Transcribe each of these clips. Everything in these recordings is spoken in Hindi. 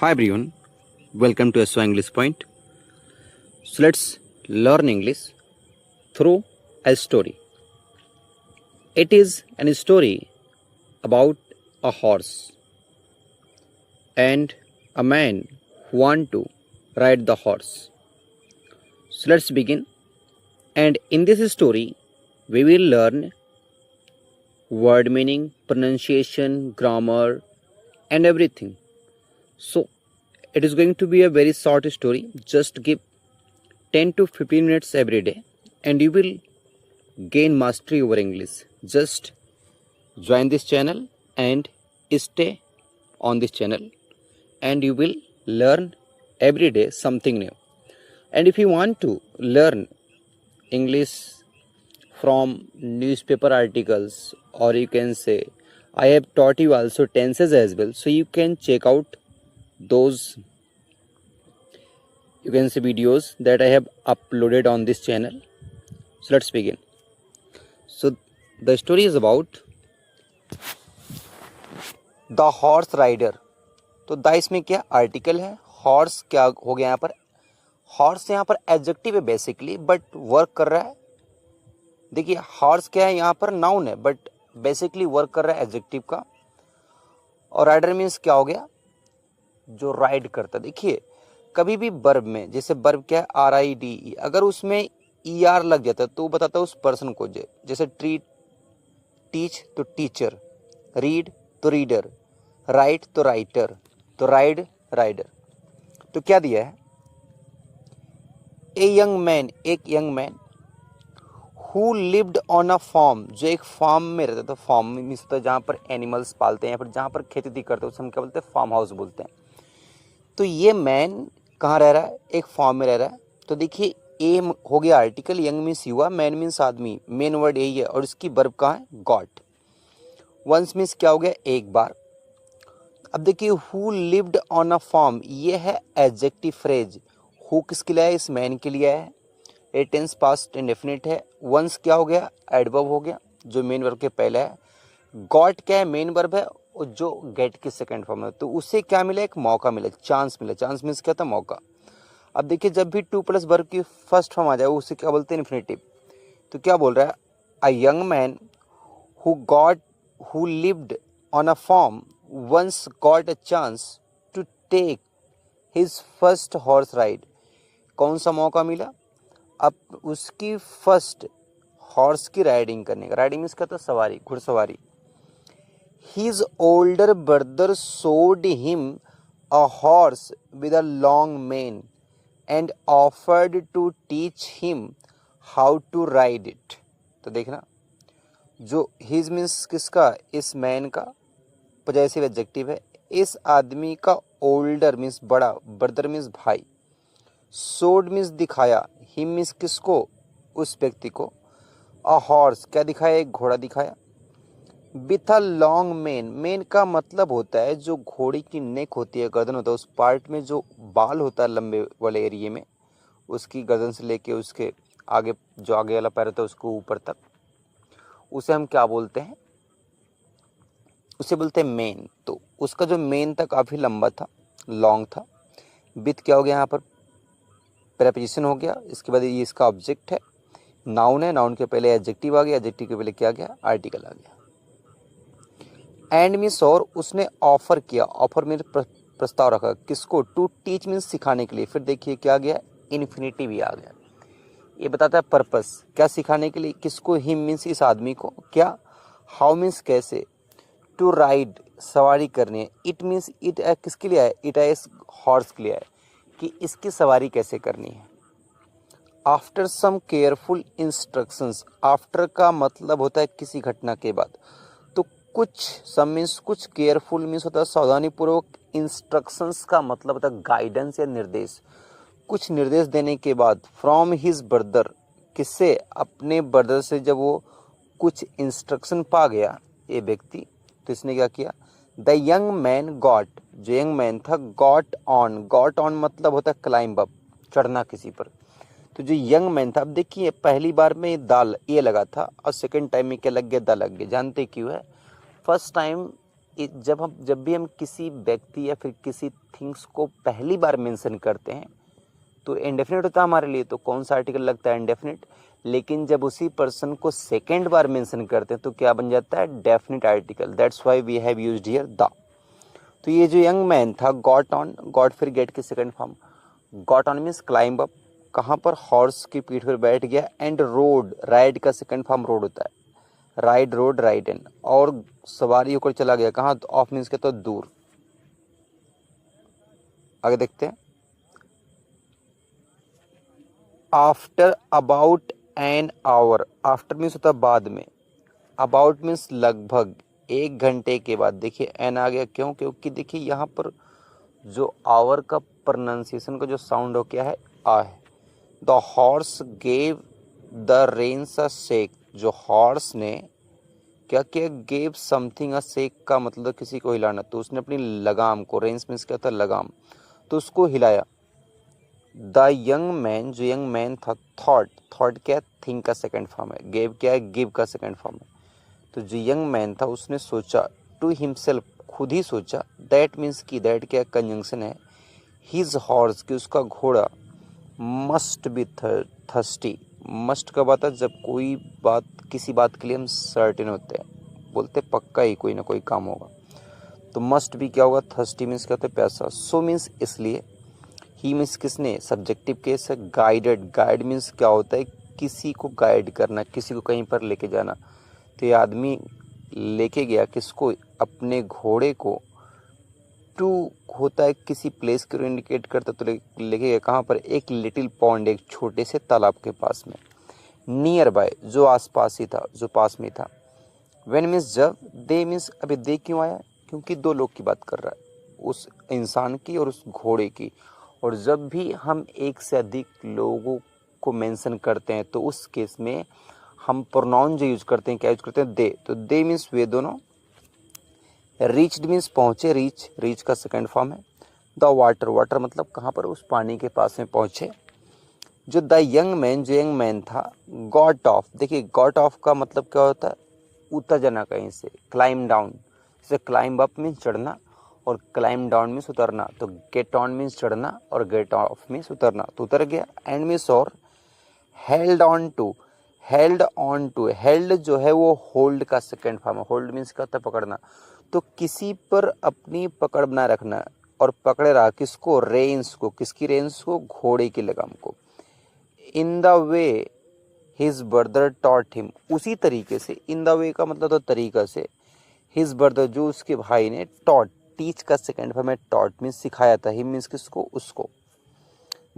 Hi everyone, welcome to SO English Point. So let's learn English through a story. It is a story about a horse and a man who want to ride the horse. So let's begin. And in this story, we will learn word meaning, pronunciation, grammar, and everything. So it is going to be a very short story. Just give 10 to 15 minutes every day and you will gain mastery over English. Just join this channel and stay on this channel and you will learn every day something new. And if you want to learn English from newspaper articles, or you can say I have taught you also tenses as well, so you can check out those videos that I have uploaded on this channel. So let's begin. So the story is about the horse rider. तो द इसमें क्या आर्टिकल है, हॉर्स क्या हो गया यहाँ पर, हॉर्स यहाँ पर एडजेक्टिव है बेसिकली बट वर्क कर रहा है. देखिए हॉर्स क्या है यहाँ पर नाउन है बट बेसिकली वर्क कर रहा है एडजेक्टिव का. और राइडर मीन्स क्या हो गया, जो राइड करता. देखिए कभी भी वर्ब में, जैसे वर्ब क्या है RIDE, अगर उसमें ER लग जाता है तो बताता है उस पर्सन को. जैसे ट्रीट, टीच तो टीचर, रीड तो रीडर, राइट तो राइटर, तो राइड राइडर. तो क्या दिया है, ए यंग मैन, एक young man, who lived on a farm, जो एक फार्म में रहता था. फार्म मीन्स होता है जहाँ पर एनिमल्स पालते हैं या फिर जहाँ पर खेती करते हैं उसे हम क्या बोलते हैं, फार्म हाउस बोलते हैं. तो ये मैन कहाँ रह रहा है, एक फार्म में रह रहा है. तो देखिए ए हो गया आर्टिकल, यंग मीन्स युवा, मैन मीन्स आदमी, मेन वर्ड यही है और इसकी वर्ब कहाँ है, गॉट. वंस मीन्स क्या हो गया, एक बार. अब देखिए who lived on a farm, ये है एडजेक्टिव फ्रेज. हु किसके लिए है, इस मैन के लिए है. ए टेंस पास्ट इंडेफिनिट है. वंस क्या हो गया, एडवर्ब हो गया जो मेन वर्ब के पहले है. गॉट क्या है, मेन वर्ब है और जो गेट की सेकंड फॉर्म है. तो उससे क्या मिला, एक मौका मिला, चांस मिला. चांस मीन्स क्या था, मौका. अब देखिए जब भी 2+ वर्ब की फर्स्ट फॉर्म आ जाए उसे क्या बोलते हैं, इन्फिनेटिव. तो क्या बोल रहा है, a young man who lived on a farm once got a chance to take his first horse ride. कौन सा मौका मिला, अब उसकी फर्स्ट हॉर्स की राइडिंग करने का. राइडिंग मीन्स क्या था, सवारी, घुड़सवारी. His older brother showed him a horse with a long mane and offered to teach him how to ride it. तो देखना, जो his मीन्स किसका, इस मैन का, पॉजेसिव एडजेक्टिव है. इस आदमी का ओल्डर मीन्स बड़ा, ब्रदर मीन्स भाई, शोड मीन्स दिखाया, हिम मीन्स किसको, उस व्यक्ति को. अ हॉर्स क्या दिखाया, एक घोड़ा दिखाया. With a long main, main का मतलब होता है जो घोड़े की नेक होती है, गर्दन होता है, उस पार्ट में जो बाल होता है लंबे वाले एरिए में, उसकी गर्दन से लेके उसके आगे जो आगे वाला पैर होता है उसको ऊपर तक, उसे हम क्या बोलते हैं, उसे बोलते हैं मेन. तो उसका जो मेन था काफ़ी लंबा था, लॉन्ग था. विथ क्या हो गया यहाँ पर, प्रेपोजिशन हो गया. इसके बाद ये इसका ऑब्जेक्ट है, नाउन है, नाउन के पहले एडजेक्टिव आ गया, एडजेक्टिव के पहले क्या गया, आर्टिकल आ गया. एंड मीन्स और, उसने ऑफर किया, ऑफर मीन्स प्रस्ताव रखा, किसको, टू टीच मीन्स सिखाने के लिए. फिर देखिए क्या गया, इन्फिनिटिव भी आ गया. ये बताता है पर्पस, क्या सिखाने के लिए, किसको, हिम मीन्स इस आदमी को, क्या, हाउ मीन्स कैसे, टू राइड सवारी करनी है, इट मीन्स इट किसके लिए है, इट है हॉर्स के लिए है कि इसकी सवारी कैसे करनी है. After some careful instructions, after का मतलब होता है किसी घटना के बाद. तो कुछ, सम मीन्स कुछ, केयरफुल मीन्स होता है सावधानी पूर्वक, इंस्ट्रक्शंस का मतलब होता है गाइडेंस या निर्देश, कुछ निर्देश देने के बाद. फ्रॉम हिज ब्रदर, किससे, अपने ब्रदर से जब वो कुछ इंस्ट्रक्शन पा गया ये व्यक्ति, तो इसने क्या किया, द यंग मैन गॉट, जो यंग मैन था, गॉट ऑन मतलब होता है क्लाइंब अप, चढ़ना किसी पर. तो जो यंग मैन था, अब देखिए पहली बार में दाल ये लगा था और सेकंड टाइम में क्या लग गया, द लग गया. जानते क्यों है, फर्स्ट टाइम जब भी हम किसी व्यक्ति या फिर किसी थिंग्स को पहली बार मेंशन करते हैं तो इंडेफिनिट होता है हमारे लिए, तो कौन सा आर्टिकल लगता है? इंडेफिनिट। लेकिन जब उसी पर्सन को सेकेंड बार मेंशन करते हैं तो क्या बन जाता है? Definite article. That's why we have used here the. तो ये जो यंग मैन था, गॉट ऑन, गॉट फिर गेट की second form. Got on means climb up, कहाँ पर? हॉर्स की पीठ पर बैठ गया। एंड रोड, राइड का सेकंड फॉर्म रोड होता है, राइड रोड, राइड इन। और सवारी होकर चला गया कहाँ? ऑफ मीन्स के तो दूर। आगे देखते हैं। After about an hour, after means होता है बाद में, अबाउट मीन्स लगभग, 1 घंटे के बाद। देखिए एन आ गया, क्यों? क्योंकि देखिए यहाँ पर जो आवर का प्रोनाउंसिएशन का जो साउंड हो क्या है? आ है। The horse gave the reins a shake, जो हॉर्स ने क्या किया? गेव समथिंग अ शेक का मतलब किसी को हिलाना, तो उसने अपनी लगाम को, रेन्स मीन्स क्या होता है? लगाम, तो उसको हिलाया। द यंग मैन, जो यंग मैन था, थॉट, थॉट क्या है? थिंक का सेकंड फॉर्म है। गेव क्या है? गिव का सेकंड फॉर्म है। तो जो यंग मैन था उसने सोचा, टू हिमसेल्फ, खुद ही सोचा, दैट मीन्स की, दैट क्या कंजंक्शन है? हिज हॉर्स, कि उसका घोड़ा, मस्ट बी थर्स्टी। मस्ट कब आता है? जब कोई बात, किसी बात के लिए हम सर्टेन होते हैं, बोलते पक्का ही कोई ना कोई काम होगा, तो मस्ट भी क्या होगा? थर्स्टी मीन्स क्या होता है? प्यासा। सो मीन्स इसलिए, ही मीन्स किसने? सब्जेक्टिव केस है। गाइडेड, गाइड मीन्स क्या होता है? किसी को गाइड करना, किसी को कहीं पर लेके जाना। तो ये आदमी लेके गया किसको? अपने घोड़े को। टू होता है किसी प्लेस को इंडिकेट करता, तो लेके गया कहाँ पर? एक लिटिल पॉन्ड, एक छोटे से तालाब के पास में। नियर बाय, जो आसपास ही था, जो पास में था। व्हेन मीन्स जब। दे मीन्स अभी दे क्यों आया? क्योंकि दो लोग की बात कर रहा है, उस इंसान की और उस घोड़े की। और जब भी हम एक से अधिक लोगों को मेंशन करते हैं तो उस केस में हम प्रोनाउन जो यूज करते हैं, क्या यूज करते हैं? दे। तो दे मीन्स वे दोनों। रीच्ड मीन्स पहुंचे, रीच, रीच का सेकंड फॉर्म है। द वाटर, वाटर मतलब कहाँ पर? उस पानी के पास में पहुंचे। जो द यंग मैन, जो यंग मैन था, गॉट ऑफ, देखिए गॉट ऑफ का मतलब क्या होता है? उतर जाना कहीं से, क्लाइम डाउन। जैसे क्लाइंब अप मीन्स चढ़ना और क्लाइम डाउन मीन्स उतरना, तो गेट ऑन मीन्स चढ़ना और गेट ऑफ मीन्स उतरना, तो उतर गया। एंड मीन्स और। Held on to, held on to, held जो है वो होल्ड का सेकेंड फॉर्म है। होल्ड मीन्स क्या होता है? पकड़ना। तो किसी पर अपनी पकड़ बनाए रखना, और पकड़े रहा किसको? रेंस को। किसकी रेंस को? घोड़े की लगाम को। In the way his brother taught him, उसी तरीके से। इन द वे का मतलब तो तरीका से। हिज ब्रदर, जो उसके भाई ने, टॉट, टीच का सेकंड फॉर्म है। टॉट मीन्स सिखाया था, हिम मीन्स किसको? उसको।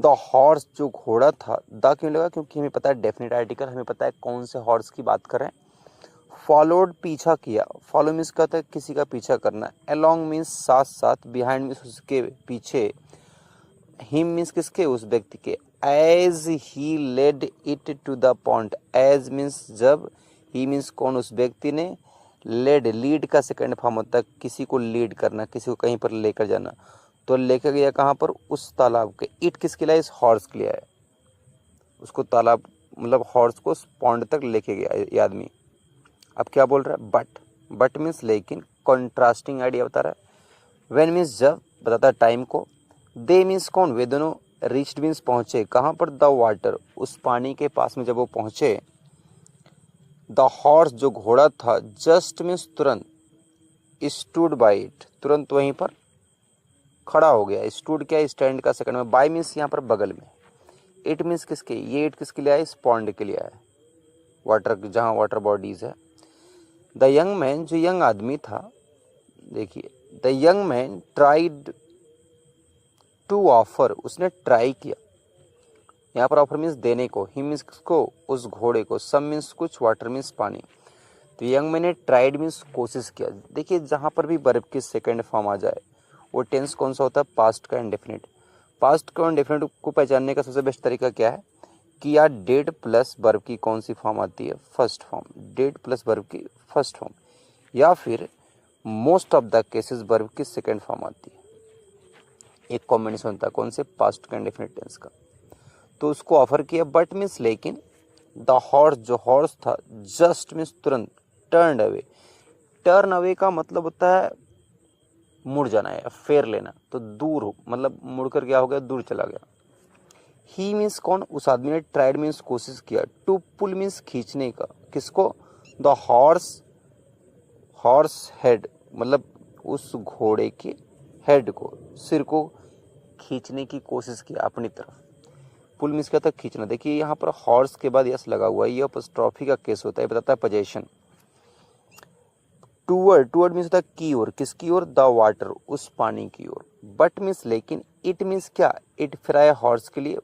द हॉर्स, जो घोड़ा था, द क्यों लगा? क्योंकि हमें पता है डेफिनेट आर्टिकल, हमें पता है कौन से हॉर्स की बात कर रहे हैं। फॉलोड, पीछा किया। फॉलो मीन्स कहता है किसी का पीछा करना। अलोंग मीन्स साथ साथ। बिहाइंड मीन्स उसके पीछे। हिम मीन्स किसके? उस व्यक्ति के। As he led it to the pond, as means जब, ही मीन्स कौन? उस व्यक्ति ने। लेड, लीड का सेकंड फॉर्म होता है, किसी को लीड करना, किसी को कहीं पर लेकर जाना। तो लेकर गया कहाँ पर? उस तालाब के। इट किसके लिए? इस हॉर्स के लिए है। उसको तालाब मतलब हॉर्स को पॉन्ड तक लेके गया ये आदमी। अब क्या बोल रहा है? बट, बट मीन्स लेकिन, कॉन्ट्रास्टिंग आइडिया बता रहा है। व्हेन मीन्स जब, बताता है टाइम को। दे मीन्स कौन? वे दोनों। रीच्ड मीन्स पहुंचे, कहाँ पर? द वाटर, उस पानी के पास में जब वो पहुंचे। द हॉर्स, जो घोड़ा था, जस्ट मीन्स तुरंत, स्टूड बाई इट, तुरंत वहीं पर खड़ा हो गया। स्टूड क्या है? स्टैंड का सेकंड में। बाई मीन्स यहाँ पर बगल में। इट मीन्स किसके? ये इट किसके लिए आया? इस पॉन्ड के लिए आया, वाटर, जहाँ वाटर बॉडीज है। द यंग मैन, जो यंग आदमी था, देखिए the young man tried to offer, उसने ट्राई किया। यहाँ पर ऑफर मीन्स देने को। ही मीन्स किसको? उस घोड़े को। सम मीन्स कुछ, वाटर मीन्स पानी। तो यंग मैन ने ट्राइड मीन्स कोशिश किया। देखिए जहाँ पर भी वर्ब की सेकंड फॉर्म आ जाए वो टेंस कौन सा होता है? पास्ट का इंडेफिनिट। पास्ट का इंडेफिनिट को पहचानने का सबसे बेस्ट तरीका क्या है कि यार डेड प्लस वर्ब की कौन सी फॉर्म आती है? First form. Dead plus verb की फर्स्ट फॉर्म, या फिर most of the cases verb की सेकंड फॉर्म आती है। एक कॉम्बिनेशन होता है कौन से? पास्ट का इंडेफिनिट टेंस का। तो उसको ऑफर किया, बट मीन्स लेकिन। द हॉर्स, जो हॉर्स था, जस्ट मीन्स तुरंत। टर्न अवे, टर्न अवे का मतलब होता है मुड़ जाना है, फेर लेना, तो दूर हो, मतलब मुड़ कर क्या हो गया, दूर चला गया। ही मीन्स कौन, उस आदमी ने, ट्राइड मीन्स कोशिश किया, टू पुल मीन्स खींचने का, किसको, द हॉर्स हेड, मतलब उस घोड़े के हेड को, सिर को खींचने की कोशिश की अपनी तरफ। पुल मीन्स क्या था, खींचना। देखिए यहाँ पर हॉर्स के बाद यस लगा हुआ है, ये अपस्ट्रॉफी का केस होता है, बताता है पोजेशन। टूवर्ड मीन्स होता है की ओर, किसकी ओर, द वाटर, उस पानी की ओर। बट मीन्स लेकिन, इट मीन्स क्या, इट फिर आया हॉर्स के लिए,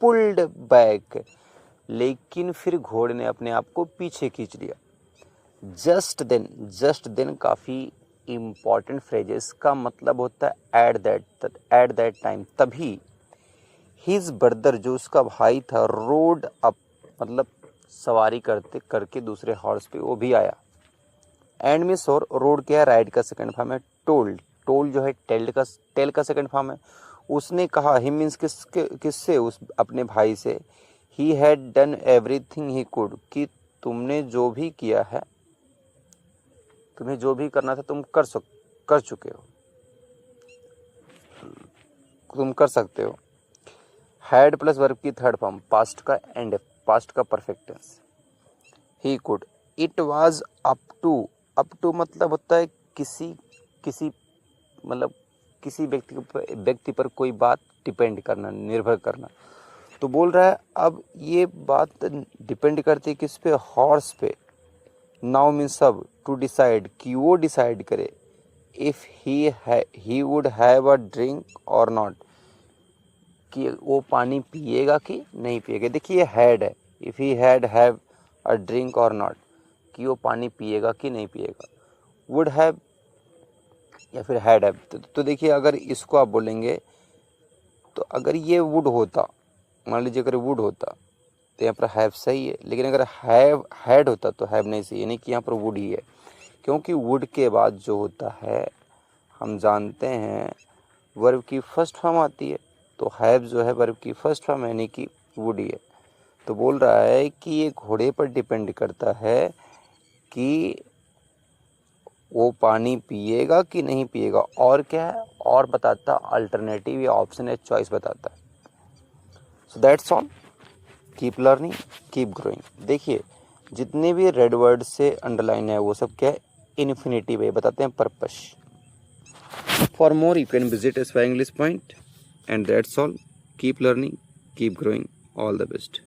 पुल्ड बैक, लेकिन फिर घोड़े ने अपने आप को पीछे खींच लिया। जस्ट देन काफी इंपॉर्टेंट फ्रेजेस का मतलब होता है एट दैट टाइम, तभी। हिज ब्रदर, जो उसका भाई था, रोड अप, मतलब सवारी करते करके दूसरे हॉर्स पे वो भी आया। एंड मीन्स और, रोड क्या है, राइड का सेकंड फॉर्म है, टोल्ड जो है टेल का सेकंड फॉर्म है। उसने कहा, ही मीन्स किससे, उस अपने भाई से, he had done everything he could, कि तुमने जो भी किया है, तुम्हें जो भी करना था तुम कर चुके हो, तुम कर सकते हो। हैड प्लस वर्ब की थर्ड फॉर्म, पास्ट का एंड, पास्ट का perfect tense, he could. It was up to मतलब होता है किसी मतलब किसी व्यक्ति पर कोई बात डिपेंड करना, निर्भर करना। तो बोल रहा है अब ये बात डिपेंड करती है किस पे, हॉर्स पे। नाउ मीन्स अब, टू डिसाइड, कि वो डिसाइड करे, if he would have a drink और नॉट, कि वो पानी पिएगा कि नहीं पिएगा। देखिए हैड है, if he have a drink और नॉट, कि वो पानी पिएगा कि नहीं पिएगा। वुड हैव या फिर हैड हैव, तो देखिए अगर इसको आप बोलेंगे, तो अगर ये वुड होता, मान लीजिए अगर वुड होता तो यहाँ पर हैव सही है, लेकिन अगर हैड होता तो हैव नहीं सही, यानी कि यहाँ पर वुड ही है। क्योंकि वुड के बाद जो होता है, हम जानते हैं वर्ब की फर्स्ट फॉर्म आती है, तो हैव जो है वर्ब की फर्स्ट फॉर्म, यानी कि वुड ही है। तो बोल रहा है कि ये घोड़े पर डिपेंड करता है कि वो पानी पिएगा कि नहीं पिएगा, और क्या है, और बताता अल्टरनेटिव या ऑप्शन है, चॉइस बताता है। So that's all, keep learning, keep growing. देखिए जितने भी रेड वर्ड से अंडरलाइन है वो सब क्या है, इन्फिनिटिव है, बताते हैं purpose. For more you can visit SY English Point, and that's all. Keep learning, keep growing. All the best.